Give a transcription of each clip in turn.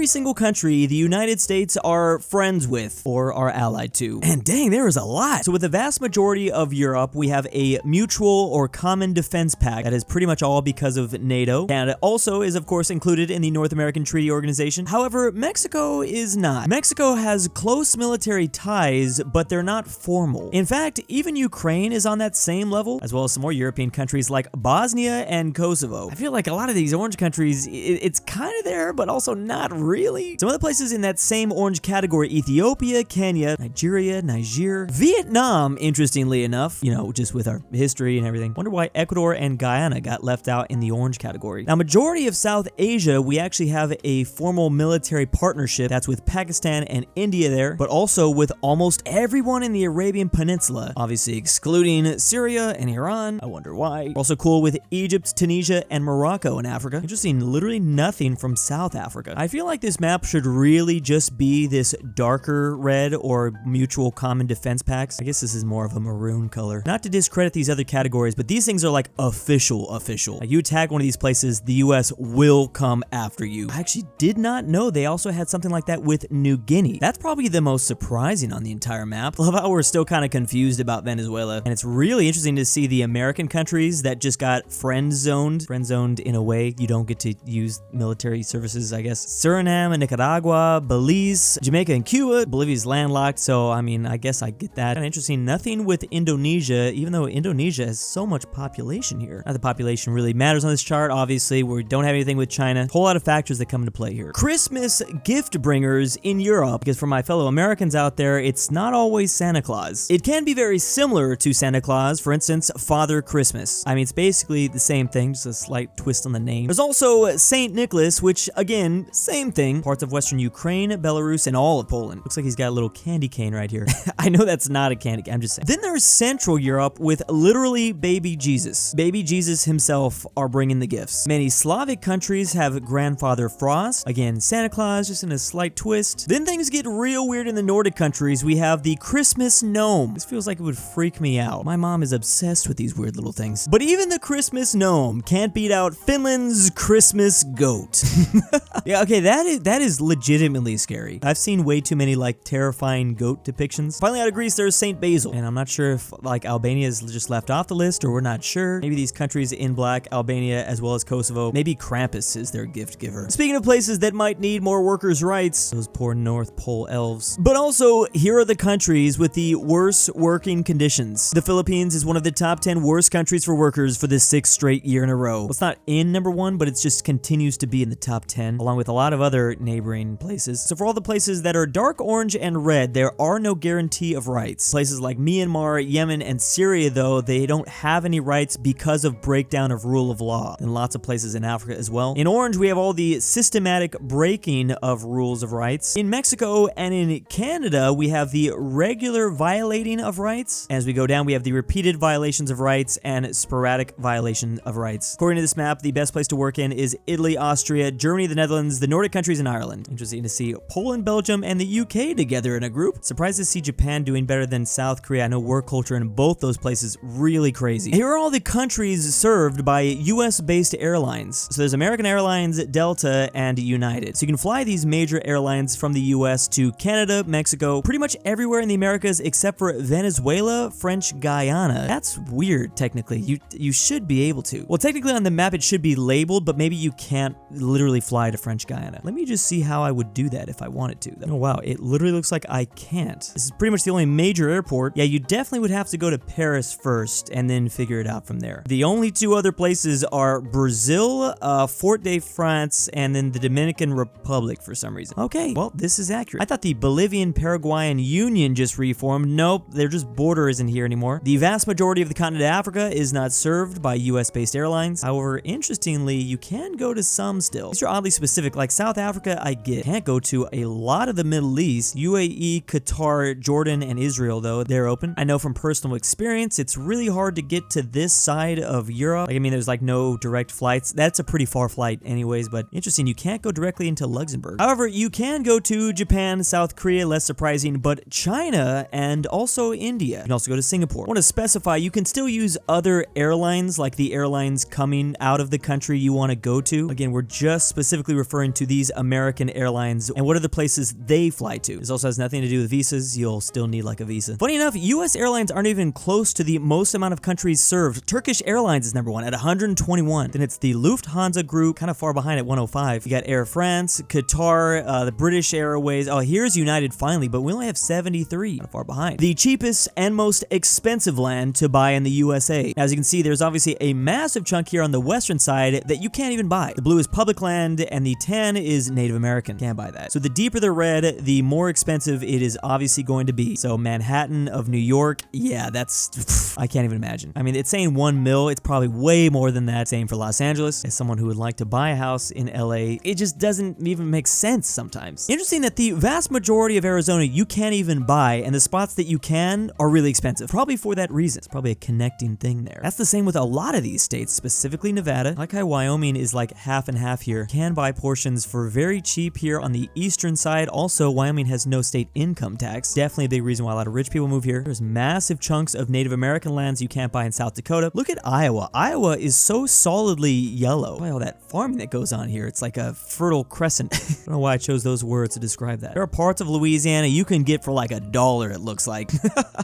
single country the United States are friends with or are allied to. And dang, there is a lot. So with the vast majority of Europe, we have a mutual or common defense pact that is pretty much all because of NATO. Canada also is of course included in the North American Treaty Organization. However, Mexico is not. Mexico has close military ties, but they're not formal. In fact, even Ukraine is on that same level, as well as some more European countries like Bosnia and Kosovo. I feel like a lot of these orange countries, it's kind of there, but also not really. Some other places in that same orange category: Ethiopia, Kenya, Nigeria, Niger, Vietnam, interestingly enough, you know, just with our history and everything. Wonder why Ecuador and Guyana got left out in the orange category. Now, majority of South Asia, we actually have a formal military partnership that's with Pakistan and India there, but also with almost everyone in the Arabian Peninsula, obviously excluding Syria and Iran. I wonder why. We're also cool with Egypt, Tunisia, and Morocco in Africa. Interesting, literally nothing from South Africa. I feel like this map should really just be this darker red or mutual common defense pacts. I guess this is more of a maroon color. Not to discredit these other categories, but these things are like official. Like you attack one of these places, the US will come after you. I actually did not know they also had something like that with New Guinea. That's probably the most surprising on the entire map. Love how we're still kind of confused about Venezuela. And it's really interesting to see the American countries that just got friend zoned in a way you don't get to use military services, I guess. Suriname and Nicaragua, Belize, Jamaica and Cuba. Bolivia's landlocked, so I mean, I guess I get that. Kind of interesting. Nothing with Indonesia, even though Indonesia has so much population here. Not the population really matters on this chart, obviously. We don't have anything with China. A whole lot of factors that come into play here. Christmas gift bringers in Europe, because for my fellow Americans out there, it's not always Santa Claus. It can be very similar to Santa Claus, for instance, Father Christmas. I mean, it's basically the same thing, just a slight twist on the name. There's also Saint Nicholas, which again, same thing. Parts of Western Ukraine, Belarus, and all of Poland. Looks like he's got a little candy cane right here. I know that's not a candy cane, I'm just saying. Then there's Central Europe with literally baby Jesus. Baby Jesus himself are bringing the gifts. Many Slavic countries have Grandfather Frost. Again, Santa Claus, just in a slight twist. Then things get real weird in the Nordic countries. We have the Christmas gnome. This feels like it would freak me out. My mom is obsessed with these weird little things. But even the Christmas gnome can't beat out Finland's Christmas goat. Yeah, okay, that is legitimately scary. I've seen way too many like terrifying goat depictions. Finally, out of Greece, there's Saint Basil. And I'm not sure if like Albania is just left off the list, or we're not sure. Maybe these countries in black, Albania as well as Kosovo, maybe Krampus is their gift giver. Speaking of places that might need more workers' rights, those poor North Pole elves. But also, here are the countries with the worst working conditions. The Philippines is one of the top 10 worst countries for workers for the 6th straight year in a row. Well, it's not in number 1, but it just continues to be in the top 10, along with a lot of other neighboring places. So for all the places that are dark orange and red, there are no guarantee of rights. Places like Myanmar, Yemen, and Syria, though, they don't have any rights because of breakdown of rule of law. And lots of places in Africa as well. In orange, we have all the systematic breaking of rules of rights. In Mexico and in Canada, we have the regular violating of rights. As we go down, we have the repeated violations of rights and sporadic violation of rights. According to this map, the best place to work in is Italy, Austria, Germany, the Netherlands, the Nordic countries, and Ireland. Interesting to see Poland, Belgium, and the UK together in a group. Surprised to see Japan doing better than South Korea. I know work culture in both those places really crazy. Here are all the countries served by US-based airlines. So there's American Airlines, Delta, and United. So you can fly these major airlines from the US to Canada, Mexico, pretty much everywhere in the Americas except for Venezuela, French Guyana. That's weird, technically. You should be able to. Well, technically on the map it should be labeled, but maybe you can't literally fly to French Guyana. Let me just see how I would do that if I wanted to. Oh wow, it literally looks like I can't. This is pretty much the only major airport. Yeah, you definitely would have to go to Paris first and then figure it out from there. The only two other places are Brazil, Fort-de-France, and then the Dominican Republic for some reason. Okay, well, this is accurate. I thought the Bolivian-Paraguayan Union just reformed. Nope, their just border isn't here anymore. The vast majority of the continent of Africa is not served by US-based airlines. However, interestingly, you can go to some still. These are oddly specific, like South Africa, I get. Can't go to a lot of the Middle East. UAE, Qatar, Jordan, and Israel, though, they're open. I know from personal experience, it's really hard to get to this side of Europe. Like, I mean, there's like no direct flights. That's a pretty far flight anyways, but interesting, you can't go directly into Luxembourg. However, you can go to Japan, South Korea, less surprising, but China and also India. You can also go to Singapore. I want to specify, you can still use other airlines, like the airlines coming out of the country you want to go to. Again, we're just specifically referring to these American airlines and what are the places they fly to. This also has nothing to do with visas. You'll still need like a visa. Funny enough, US airlines aren't even close to the most amount of countries served. Turkish Airlines is number 1 at 121. Then it's the Lufthansa group, kind of far behind at 105. You got Air France, Qatar, the British Airways. Oh, here's United finally, but we only have 73. Kind of far behind. The cheapest and most expensive land to buy in the USA. As you can see, there's obviously a massive chunk here on the western side that you can't even buy. The blue is public land and the tan is Native American. Can't buy that. So the deeper the red, the more expensive it is obviously going to be. So Manhattan of New York, yeah, that's, I can't even imagine. I mean, it's saying 1 mil. It's probably way more than that. Same for Los Angeles. As someone who would like to buy a house in LA, it just doesn't even make sense sometimes. Interesting that the vast majority of Arizona you can't even buy, and the spots that you can are really expensive. Probably for that reason. It's probably a connecting thing there. That's the same with a lot of these states, specifically Nevada. I like how Wyoming is like half and half here. Can buy portions for very cheap here on the eastern side. Also, Wyoming has no state income tax. Definitely a big reason why a lot of rich people move here. There's massive chunks of Native American lands you can't buy in South Dakota. Look at Iowa. Iowa is so solidly yellow. Why all that farming that goes on here? It's like a fertile crescent. I don't know why I chose those words to describe that. There are parts of Louisiana you can get for like $1, it looks like.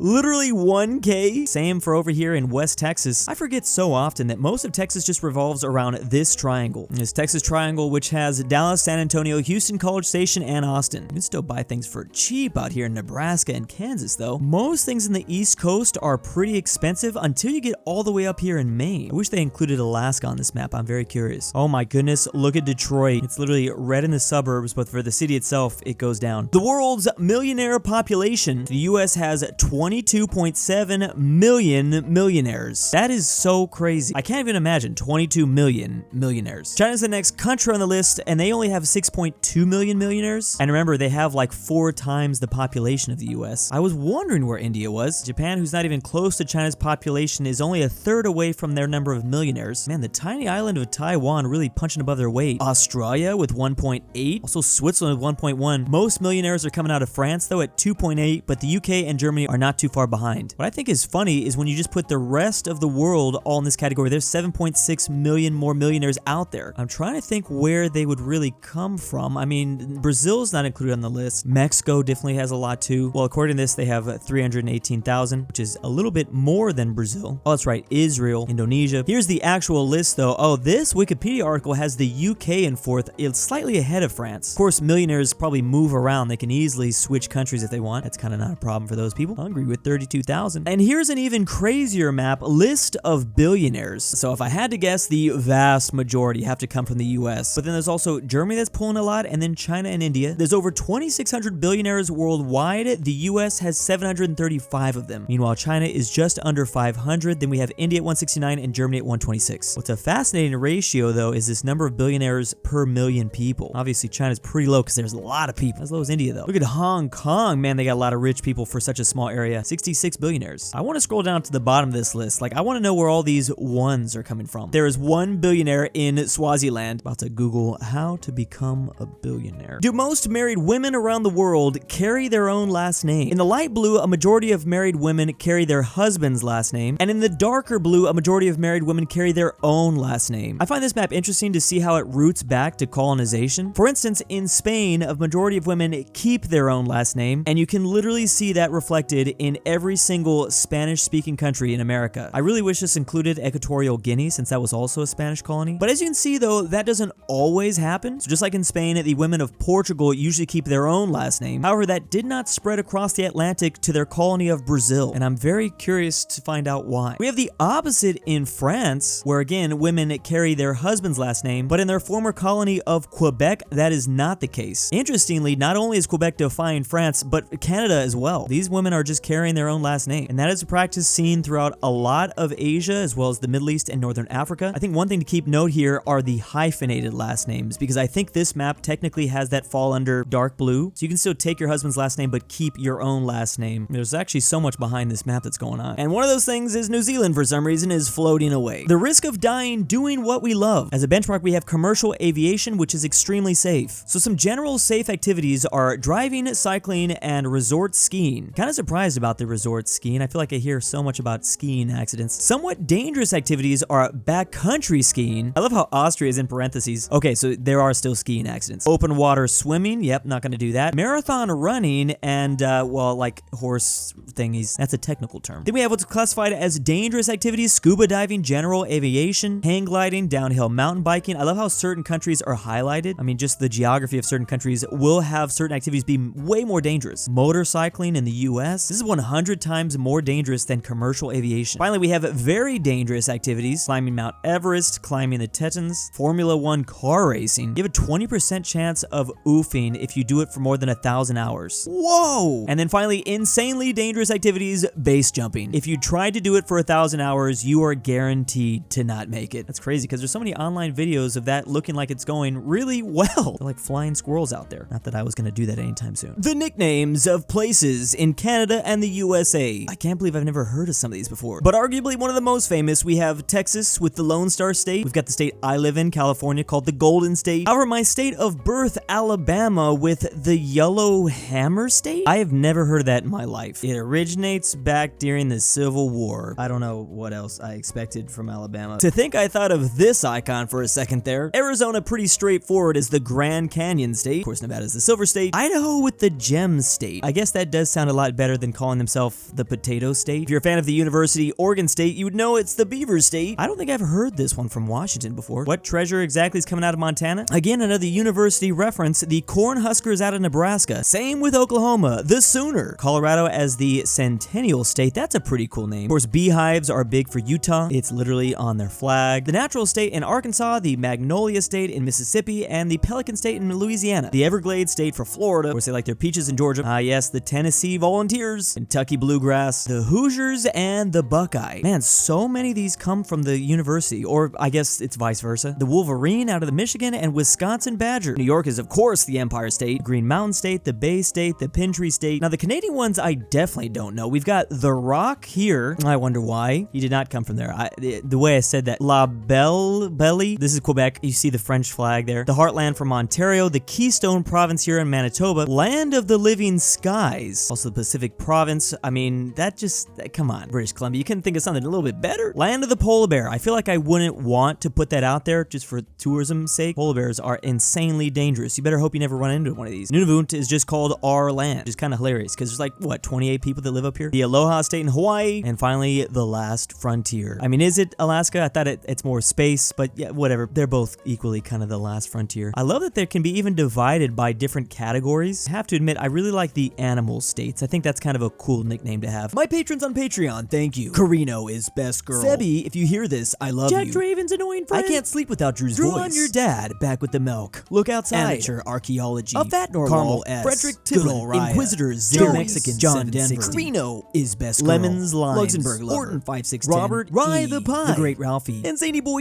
Literally 1K. Same for over here in West Texas. I forget so often that most of Texas just revolves around this triangle. This Texas triangle, which has Dallas, San Antonio, Houston, College Station, and Austin. You can still buy things for cheap out here in Nebraska and Kansas, though. Most things in the East Coast are pretty expensive until you get all the way up here in Maine. I wish they included Alaska on this map. I'm very curious. Oh my goodness, look at Detroit. It's literally red in the suburbs, but for the city itself, it goes down. The world's millionaire population, the US has 22.7 million millionaires. That is so crazy. I can't even imagine 22 million millionaires. China's the next country on the list, and they only have 6.2 million millionaires. And remember, they have like 4 times the population of the US. I was wondering where India was. Japan, who's not even close to China's population, is only a third away from their number of millionaires. Man, the tiny island of Taiwan really punching above their weight. Australia with 1.8. Also Switzerland with 1.1. Most millionaires are coming out of France, though, at 2.8, but the UK and Germany are not too far behind. What I think is funny is when you just put the rest of the world all in this category, there's 7.6 million more millionaires out there. I'm trying to think where they would really come from. I mean, Brazil's not included on the list. Mexico definitely has a lot too. Well, according to this, they have 318,000, which is a little bit more than Brazil. Oh, that's right, Israel, Indonesia. Here's the actual list though. Oh, this Wikipedia article has the UK in 4th. It's slightly ahead of France. Of course, millionaires probably move around. They can easily switch countries if they want. That's kind of not a problem for those people. Hungary with 32,000. And here's an even crazier map, list of billionaires. So if I had to guess, the vast majority have to come from the US. But then there's also Germany that's pulling a lot, and then China and India. There's over 2,600 billionaires worldwide. The US has 735 of them. Meanwhile, China is just under 500. Then we have India at 169 and Germany at 126. What's a fascinating ratio, though, is this number of billionaires per million people. Obviously, China's pretty low because there's a lot of people. As low as India, though. Look at Hong Kong. Man, they got a lot of rich people for such a small area. 66 billionaires. I want to scroll down to the bottom of this list. Like, I want to know where all these ones are coming from. There is 1 billionaire in Swaziland. About to Google how to become a billionaire. Do most married women around the world carry their own last name? In the light blue, a majority of married women carry their husband's last name. And in the darker blue, a majority of married women carry their own last name. I find this map interesting to see how it roots back to colonization. For instance, in Spain, a majority of women keep their own last name, and you can literally see that reflected in every single Spanish-speaking country in America. I really wish this included Equatorial Guinea, since that was also a Spanish colony. But as you can see, though, that doesn't always happen. So just like in Spain, the women of Portugal usually keep their own last name. However, that did not spread across the Atlantic to their colony of Brazil, and I'm very curious to find out why. We have the opposite in France, where again, women carry their husband's last name, but in their former colony of Quebec, that is not the case. Interestingly, not only is Quebec defying France, but Canada as well. These women are just carrying their own last name, and that is a practice seen throughout a lot of Asia, as well as the Middle East and Northern Africa. I think one thing to keep note here are the hyphenated last names, because I think this map technically has that fall under dark blue, so you can still take your husband's last name, but keep your own last name. There's actually so much behind this map that's going on. And one of those things is New Zealand, for some reason, is floating away. The risk of dying doing what we love. As a benchmark, we have commercial aviation, which is extremely safe. So some general safe activities are driving, cycling, and resort skiing. Kind of surprised about the resort skiing. I feel like I hear so much about skiing accidents. Somewhat dangerous activities are backcountry skiing. I love how Austria is in parentheses. Okay, so there are still those skiing accidents. Open water swimming, yep, not gonna do that. Marathon running and, well, like horse thingies. That's a technical term. Then we have what's classified as dangerous activities: scuba diving, general aviation, hang gliding, downhill mountain biking. I love how certain countries are highlighted. I mean, just the geography of certain countries will have certain activities be way more dangerous. Motorcycling in the US, this is 100 times more dangerous than commercial aviation. Finally, we have very dangerous activities: climbing Mount Everest, climbing the Tetons, Formula 1 car racing. You have a 20% chance of oofing if you do it for more than 1,000 hours. Whoa! And then finally, insanely dangerous activities: base jumping. If you tried to do it for 1,000 hours, you are guaranteed to not make it. That's crazy because there's so many online videos of that looking like it's going really well. They're like flying squirrels out there. Not that I was gonna do that anytime soon. The nicknames of places in Canada and the USA. I can't believe I've never heard of some of these before. But arguably one of the most famous, we have Texas with the Lone Star State. We've got the state I live in, California, called the Golden State. However, my state of birth, Alabama, with the Yellow Hammer State. I have never heard of that in my life. It originates back during the Civil War. I don't know what else I expected from Alabama. To think I thought of this icon for a second there. Arizona, pretty straightforward, is the Grand Canyon State. Of course, Nevada is the Silver State. Idaho with the Gem State. I guess that does sound a lot better than calling themselves the Potato State. If you're a fan of the University, Oregon State, you would know it's the Beaver State. I don't think I've heard this one from Washington before. What treasure exactly is coming out of Montana? Again, another university reference, the Cornhuskers out of Nebraska. Same with Oklahoma, the Sooner. Colorado as the Centennial State. That's a pretty cool name. Of course, beehives are big for Utah. It's literally on their flag. The Natural State in Arkansas, the Magnolia State in Mississippi, and the Pelican State in Louisiana. The Everglades State for Florida. Of course, they like their peaches in Georgia. Yes, the Tennessee Volunteers, Kentucky Bluegrass, the Hoosiers, and the Buckeye. Man, so many of these come from the university, or I guess it's vice versa. The Wolverine out of the Michigan and Wisconsin Badger. New York is, of course, the Empire State, Green Mountain State, the Bay State, the Pine State. Now, the Canadian ones I definitely don't know. We've got The Rock here. I wonder why. He did not come from there. The way I said that. La Belle Belly. This is Quebec. You see the French flag there. The Heartland from Ontario. The Keystone Province here in Manitoba. Land of the Living Skies. Also the Pacific Province. I mean, that just, come on, British Columbia. You couldn't think of something a little bit better? Land of the Polar Bear. I feel like I wouldn't want to put that out there just for tourism's sake. Polar bears are insanely dangerous. You better hope you never run into one of these. Nunavut is just called our land, which is kind of hilarious because there's like, what, 28 people that live up here? The Aloha State in Hawaii, and finally, the Last Frontier. I mean, is it Alaska? I thought it's more space, but yeah, whatever. They're both equally kind of the last frontier. I love that they can be even divided by different categories. I have to admit, I really like the animal states. I think that's kind of a cool nickname to have. My patrons on Patreon, thank you. KirinoIsBestGirl. Sebby, if you hear this, I love you. Jack Draven's annoying friend. I can't sleep without Drew's voice. Drew on your dad, back with the milk. Look outside. Amateur archaeology. A fat normal. Carmel S. Fredrik Tibblin. GoodOldRyah. Inquisitor Zero. Mexican JohnDenver. KirinoIsBestGirl. Lemons Lines. LuxembourgLover. Ortin 516. Robert RyeThePie. TheGreatRalphy. And ZaneyBoi